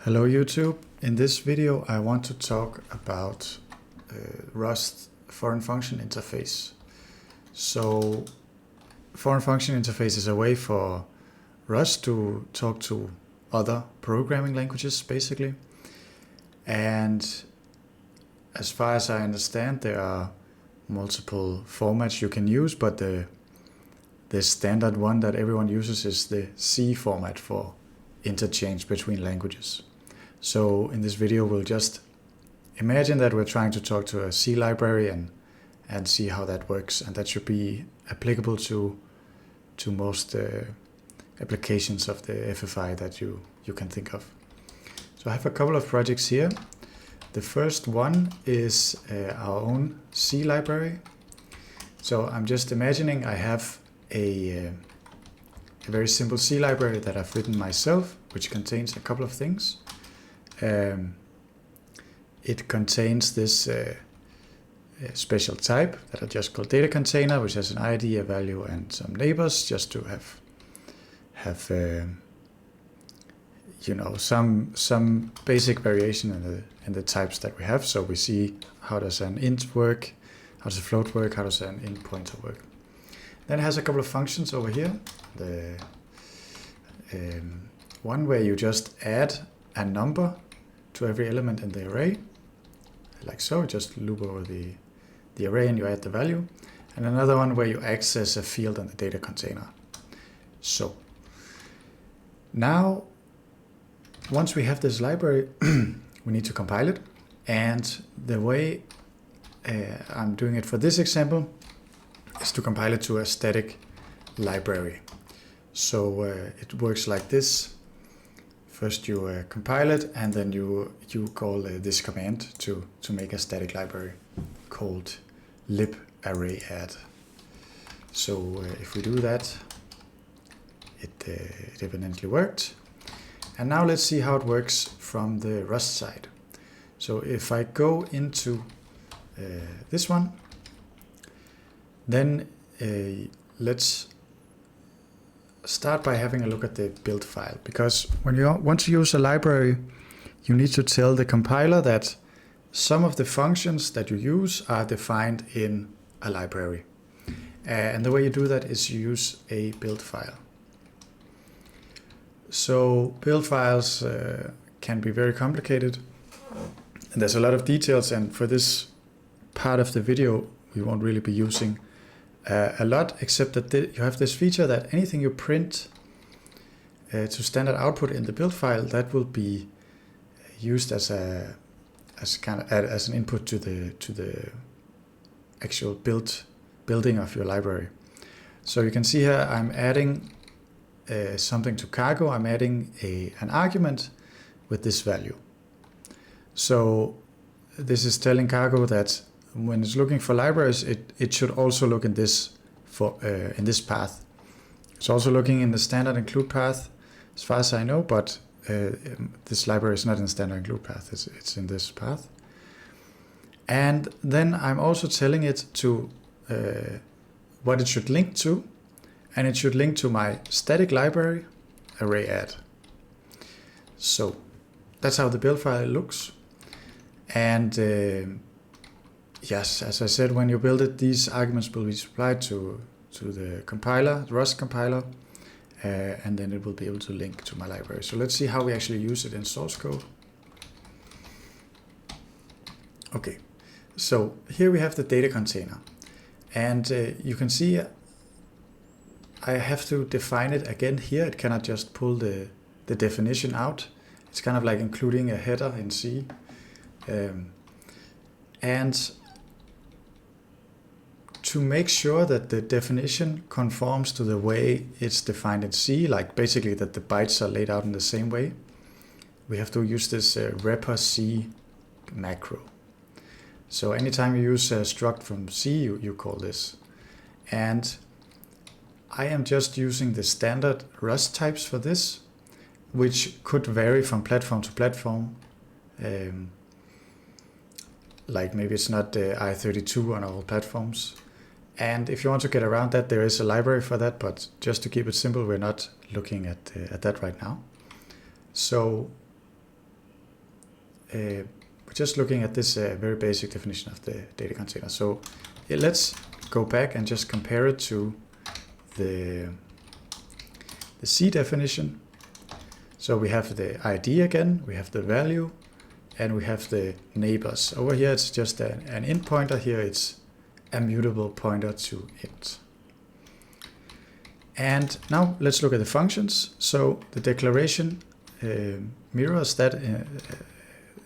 Hello YouTube. In this video I want to talk about Rust foreign function interface. So foreign function interface is a way for Rust to talk to other programming languages basically. And as far as I understand, there are multiple formats you can use, but the standard one that everyone uses is the C format for interchange between languages. So in this video we'll just imagine that we're trying to talk to a C library and see how that works, and that should be applicable to most applications of the FFI that you can think of. So I have a couple of projects here. The first one is our own C library. So I'm just imagining I have a very simple C library that I've written myself, which contains a couple of things. It contains this special type that I just call data container, which has an ID, a value, and some neighbors, just to have you know, some basic variation in the types that we have. So we see how does an int work, how does a float work, how does an int pointer work. Then it has a couple of functions over here. The one where you just add a number to every element in the array, like so. Just loop over the array and you add the value. And another one where you access a field in the data container. So now, once we have this library, we need to compile it. And the way I'm doing it for this example is to compile it to a static library. So it works like this. First you compile it, and then you call this command to make a static library called libarrayadd. So if we do that, it evidently worked. And now let's see how it works from the Rust side. So if I go into this one, then let's start by having a look at the build file, because when you want to use a library, you need to tell the compiler that some of the functions that you use are defined in a library. And the way you do that is you use a build file. So build files can be very complicated, and there's a lot of details, and for this part of the video we won't really be using a lot, except that you have this feature that anything you print to standard output in the build file, that will be used as an input to the actual building of your library. So you can see here I'm adding something to cargo. I'm adding an argument with this value. So this is telling cargo that when it's looking for libraries, it should also look in this in this path. It's also looking in the standard include path, as far as I know, but this library is not in standard include path. It's in this path. And then I'm also telling it to what it should link to, and it should link to my static library arrayadd. So that's how the build file looks. And yes, as I said, when you build it, these arguments will be supplied to the compiler, the Rust compiler, and then it will be able to link to my library. So let's see how we actually use it in source code. Okay, so here we have the data container, and you can see I have to define it again here. It cannot just pull the definition out. It's kind of like including a header in C. And to make sure that the definition conforms to the way it's defined in C, like basically that the bytes are laid out in the same way, we have to use this repr_c macro. So anytime you use a struct from C, you call this. And I am just using the standard Rust types for this, which could vary from platform to platform. Like maybe it's not I32 on all platforms. And if you want to get around that, there is a library for that, but just to keep it simple, we're not looking at that right now. So we're just looking at this very basic definition of the data container. So let's go back and just compare it to the C definition. So we have the ID again, we have the value, and we have the neighbors. Over here it's just an int pointer, here it's a mutable pointer to int. And now let's look at the functions. So the declaration mirrors that,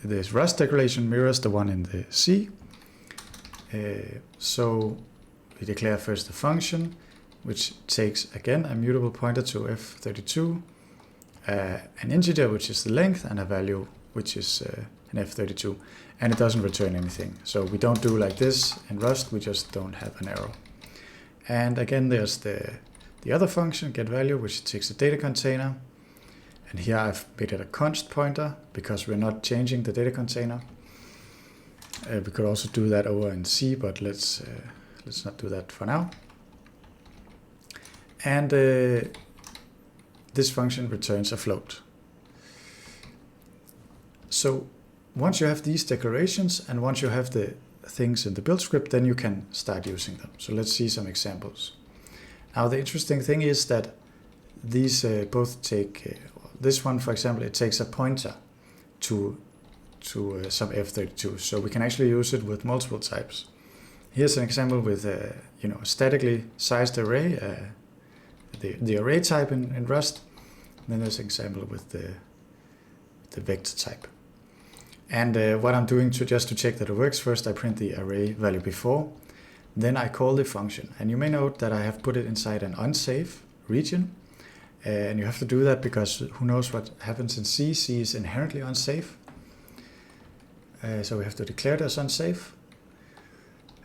this Rust declaration mirrors the one in the C. So we declare first the function, which takes again a mutable pointer to f32, an integer which is the length, and a value which is an f32, and it doesn't return anything. So we don't do like this in Rust, we just don't have an arrow. And again there's the other function, getValue, which takes a data container, and here I've made it a const pointer because we're not changing the data container. We could also do that over in C, but let's not do that for now. And this function returns a float. So once you have these declarations and once you have the things in the build script, then you can start using them. So let's see some examples. Now the interesting thing is that these both take, this one for example, it takes a pointer to some f32, so we can actually use it with multiple types. Here's an example with a statically sized array, the array type in Rust. And then there's an example with the vector type. And what I'm doing just to check that it works, first I print the array value before, then I call the function. And you may note that I have put it inside an unsafe region. And you have to do that because who knows what happens in C. C is inherently unsafe. So we have to declare it as unsafe.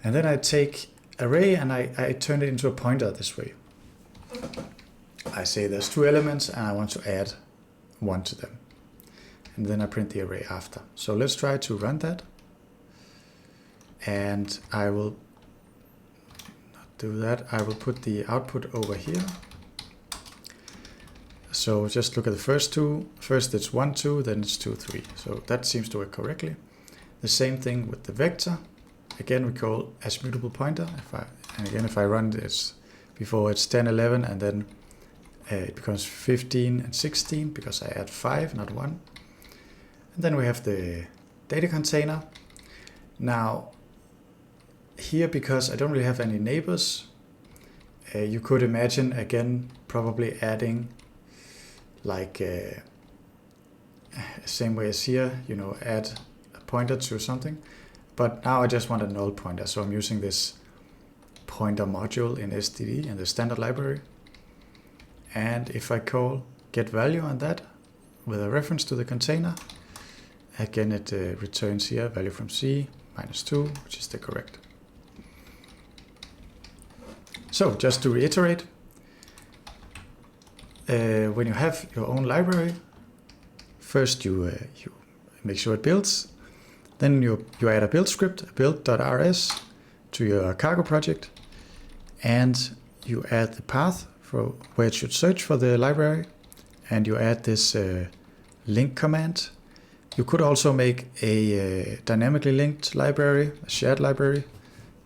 And then I take array and I turn it into a pointer this way. I say there's two elements and I want to add one to them. And then I print the array after. So let's try to run that. And I will not do that. I will put the output over here. So just look at the first two. First it's 1, 2, then it's 2, 3. So that seems to work correctly. The same thing with the vector. Again, we call as mutable pointer. If I run this before, it's 10, 11, and then it becomes 15 and 16 because I add 5, not 1. And then we have the data container. Now, here, because I don't really have any neighbors, you could imagine, again, probably adding like same way as here, add a pointer to something. But now I just want a null pointer, so I'm using this pointer module in STD in the standard library. And if I call getValue on that with a reference to the container, again it returns here value from C -2, which is the correct. So just to reiterate, when you have your own library, first you make sure it builds. Then you add a build script, build.rs, to your cargo project, and you add the path for where it should search for the library, and you add this link command. You could also make a dynamically linked library, a shared library.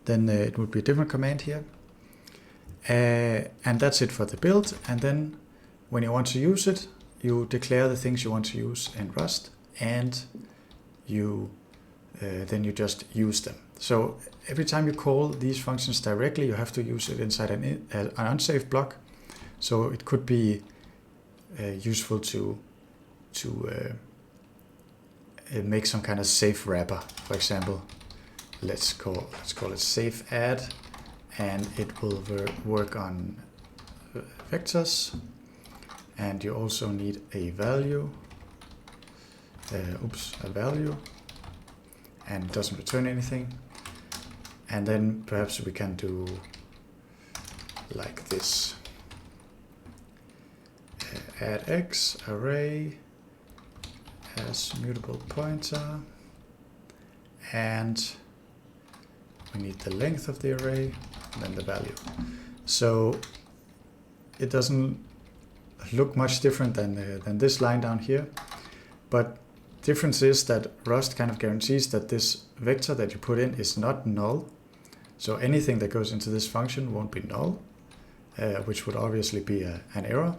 Then it would be a different command here. And that's it for the build. And then when you want to use it, you declare the things you want to use in Rust, and then you just use them. So every time you call these functions directly, you have to use it inside an unsafe block. So it could be useful to make some kind of safe wrapper. For example, let's call it safe add, and it will work on vectors. And you also need a value. A value. And it doesn't return anything. And then perhaps we can do like this. Add x array as mutable pointer, and we need the length of the array and then the value. So it doesn't look much different than this line down here, but difference is that Rust kind of guarantees that this vector that you put in is not null. So anything that goes into this function won't be null, which would obviously be an error.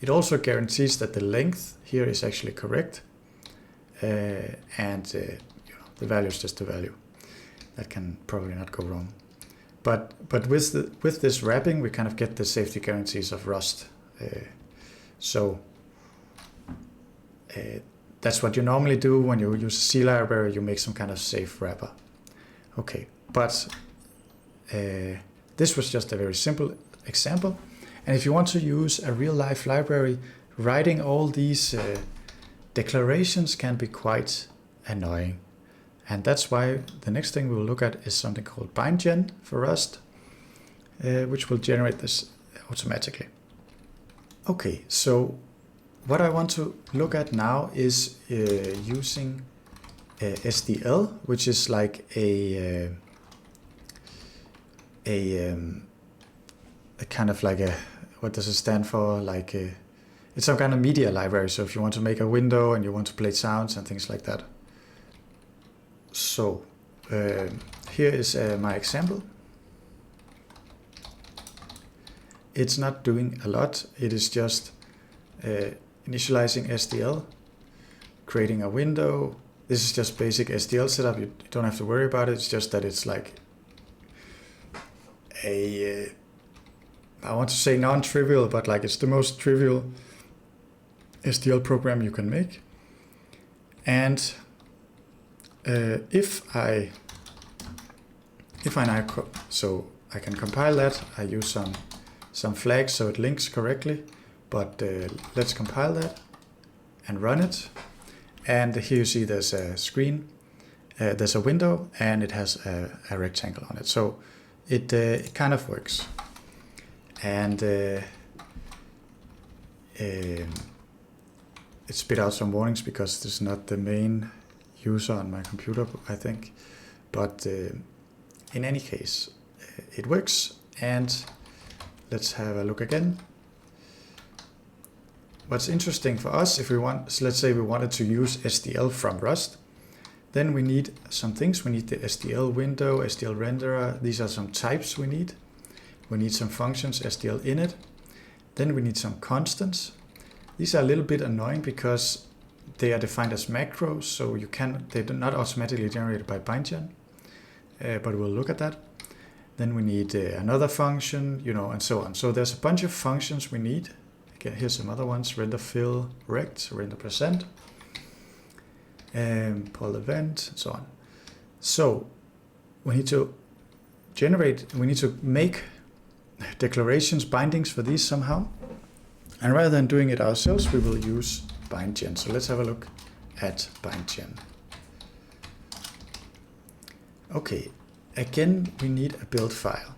It also guarantees that the length here is actually correct, and the value is just the value. That can probably not go wrong. But with this wrapping, we kind of get the safety guarantees of Rust. So that's what you normally do when you use a C library. You make some kind of safe wrapper. Okay, but this was just a very simple example. And if you want to use a real-life library, writing all these declarations can be quite annoying. And that's why the next thing we'll look at is something called bindgen for Rust, which will generate this automatically. Okay, so what I want to look at now is using SDL, which is like a kind of like a, what does it stand for? Like it's some kind of media library. So if you want to make a window and you want to play sounds and things like that. So here is my example. It's not doing a lot. It is just initializing SDL, creating a window. This is just basic SDL setup. You don't have to worry about it. It's just that it's like a, I want to say non-trivial, but like it's the most trivial SDL program you can make. And if I so I can compile that. I use some flags so it links correctly, but let's compile that and run it. And here you see there's a screen, there's a window, and it has a rectangle on it. So it kind of works. And it spit out some warnings because this is not the main user on my computer, I think. But in any case, it works. And let's have a look again. What's interesting for us, if we want, so let's say we wanted to use SDL from Rust, then we need some things. We need the SDL window, SDL renderer. These are some types we need. We need some functions, SDL init. Then we need some constants. These are a little bit annoying because they are defined as macros, so they're not automatically generated by bindgen, but we'll look at that. Then we need another function, and so on. So there's a bunch of functions we need. Again, here's some other ones: render fill, rect, render percent, pull event, and so on. So we need to make declarations, bindings for these somehow. And rather than doing it ourselves, we will use bindgen. So let's have a look at bindgen. Okay, again, we need a build file.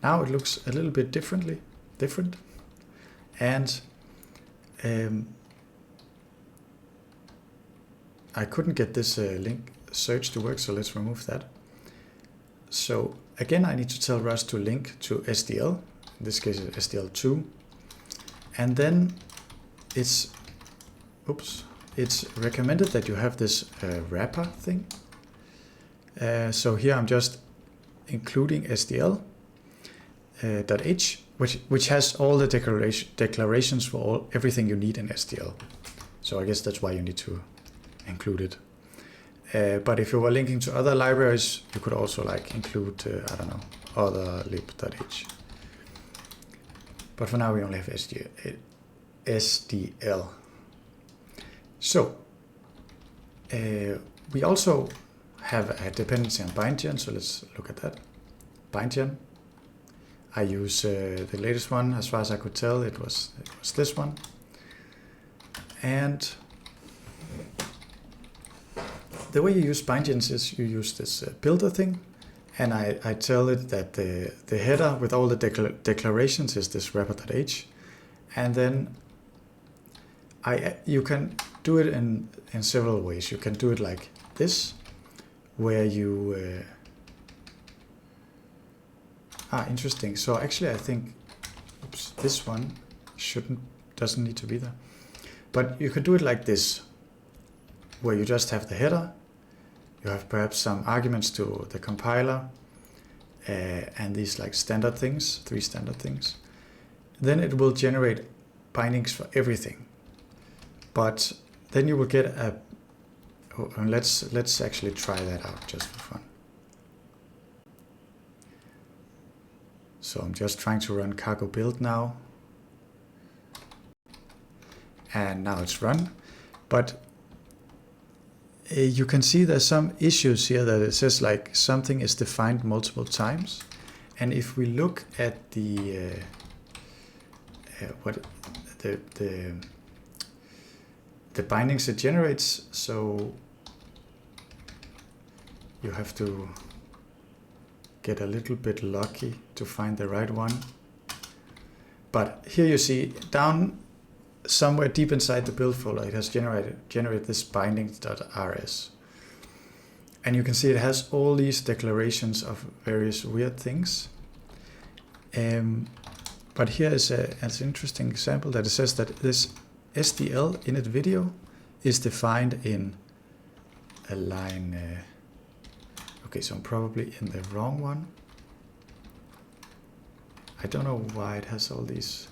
Now it looks a little bit different. And I couldn't get this link search to work, so let's remove that. So again, I need to tell Rust to link to SDL. In this case, it's SDL2. And then it's recommended that you have this wrapper thing. So here I'm just including SDL.h, which has all the declarations for everything you need in SDL. So I guess that's why you need to include it. But if you were linking to other libraries, you could also like include, I don't know, other lib.h. But for now, we only have SDL. So we also have a dependency on bindgen. So let's look at that. Bindgen. I use the latest one. As far as I could tell, it was this one. And the way you use bindgens is you use this builder thing. And I tell it that the header with all the declarations is this wrapper.h. And then you can do it in several ways. You can do it like this, where you... interesting. So actually I think, this one doesn't need to be there. But you could do it like this. where you just have the header, you have perhaps some arguments to the compiler, and these like standard things, 3 standard things. Then it will generate bindings for everything. But then you will get a, and let's actually try that out just for fun. So I'm just trying to run cargo build now. And now it's run. But you can see there's some issues here that it says like something is defined multiple times. And if we look at the bindings it generates, so you have to get a little bit lucky to find the right one. But here you see down somewhere deep inside the build folder, it has generated this bindings.rs. And you can see it has all these declarations of various weird things. But here is an interesting example that it says that this SDL init video is defined in a line. Okay, so I'm probably in the wrong one. I don't know why it has all these.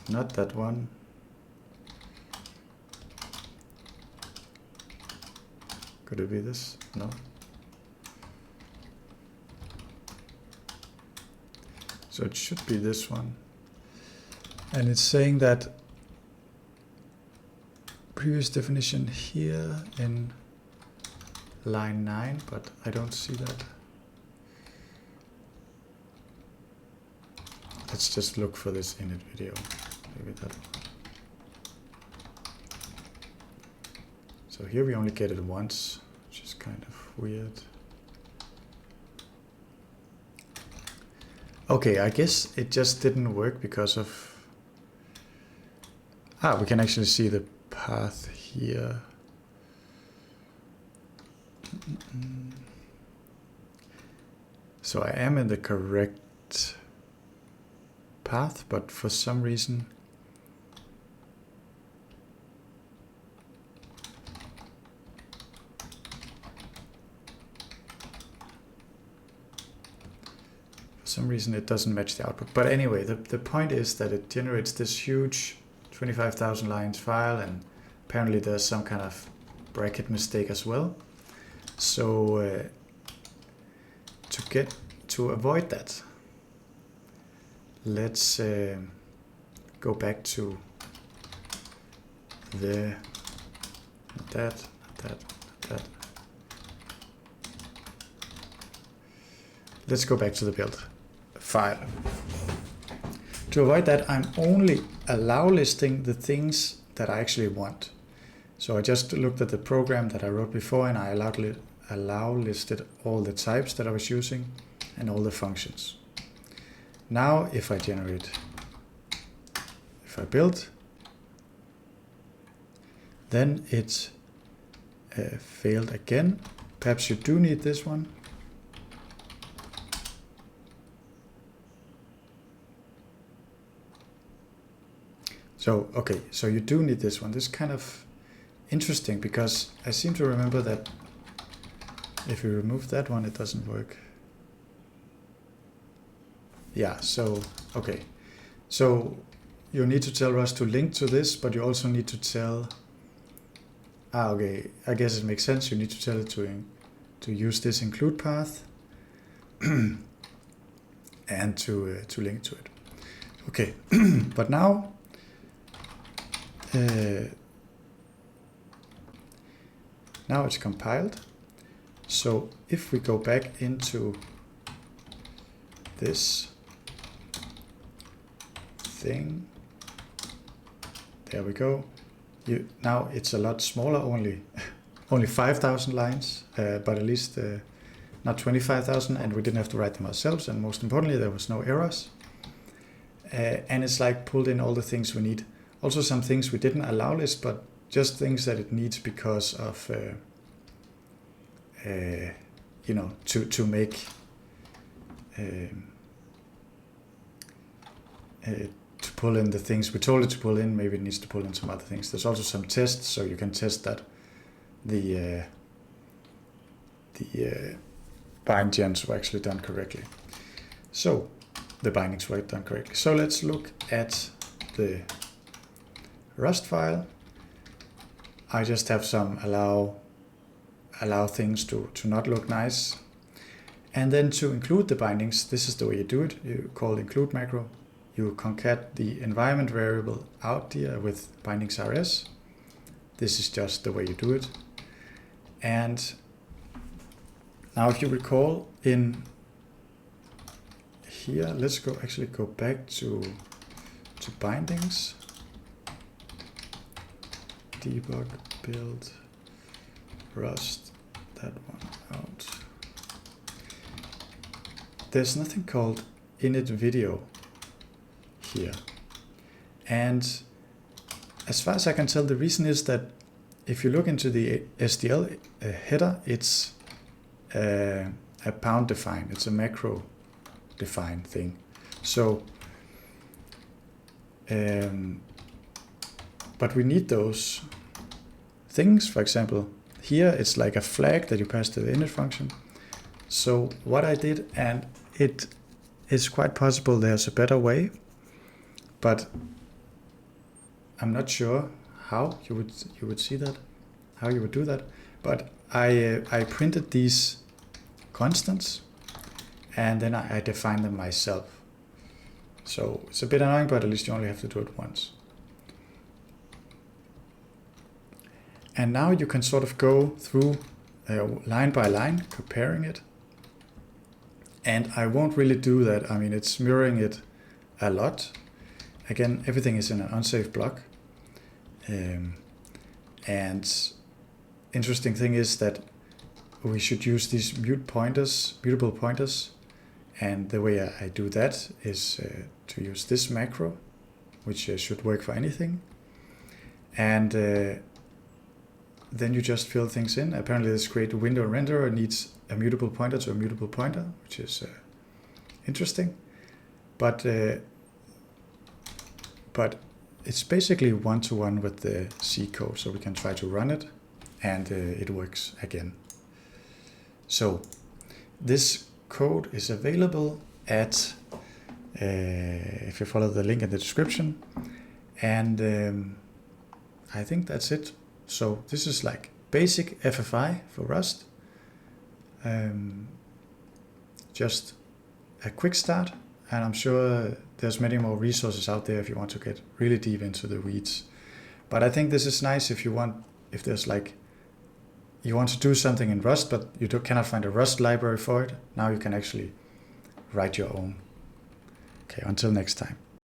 Not that one. Could it be this? No. So it should be this one. And it's saying that previous definition here in line 9, but I don't see that. Let's just look for this init video. Maybe that one. So here we only get it once, which is kind of weird. Okay, I guess it just didn't work because of... we can actually see the path here. So I am in the correct path, but for some reason it doesn't match the output. But anyway, the point is that it generates this huge 25,000 lines file, and apparently there's some kind of bracket mistake as well. So to avoid that, let's go back to that. Let's go back to the build file. To avoid that, I'm only allow listing the things that I actually want. So I just looked at the program that I wrote before, and I allow listed all the types that I was using and all the functions. Now if I build, then it failed again. Perhaps you do need this one. So, okay, so you do need this one. This is kind of interesting because I seem to remember that if you remove that one, it doesn't work. Yeah, so, okay. So you need to tell Rust to link to this, but you also need to tell, okay, I guess it makes sense. You need to tell it to use this include path and to link to it. Okay, but now, now it's compiled. So if we go back into this thing, there we go. Now it's a lot smaller, only 5,000 lines, but at least not 25,000, and we didn't have to write them ourselves. And most importantly, there was no errors. And it's like pulled in all the things we need. Also some things we didn't allow list, but just things that it needs because of, you know, to make to pull in the things we told it to pull in. Maybe it needs to pull in some other things. There's also some tests, so you can test that the bind gens were actually done correctly. So the bindings were done correctly. So let's look at the Rust file. I just have some allow things to not look nice. And then to include the bindings, this is the way you do it. You call the include macro. You concat the environment variable out here with bindings rs. This is just the way you do it. And now if you recall in here, let's actually go back to bindings. Debug, build, Rust, that one out. There's nothing called init video here. And as far as I can tell, the reason is that if you look into the SDL header, it's a pound define. It's a macro define thing. So, but we need those things. For example, here it's like a flag that you pass to the init function. So what I did, and it is quite possible there's a better way, but I'm not sure how you would see that, how you would do that. But I printed these constants, and then I define them myself. So it's a bit annoying, but at least you only have to do it once. And now you can sort of go through line by line, comparing it. And I won't really do that. I mean, it's mirroring it a lot. Again, everything is in an unsafe block. And interesting thing is that we should use these mutable pointers. And the way I do that is to use this macro, which should work for anything. And then you just fill things in. Apparently this create window renderer needs a mutable pointer to a mutable pointer, which is interesting. But it's basically one-to-one with the C code, so we can try to run it, and it works again. So this code is available at, if you follow the link in the description, and I think that's it. So this is like basic FFI for Rust, just a quick start, and I'm sure there's many more resources out there if you want to get really deep into the weeds. But I think this is nice if there's like, you want to do something in Rust, but you cannot find a Rust library for it. Now you can actually write your own. Okay, until next time.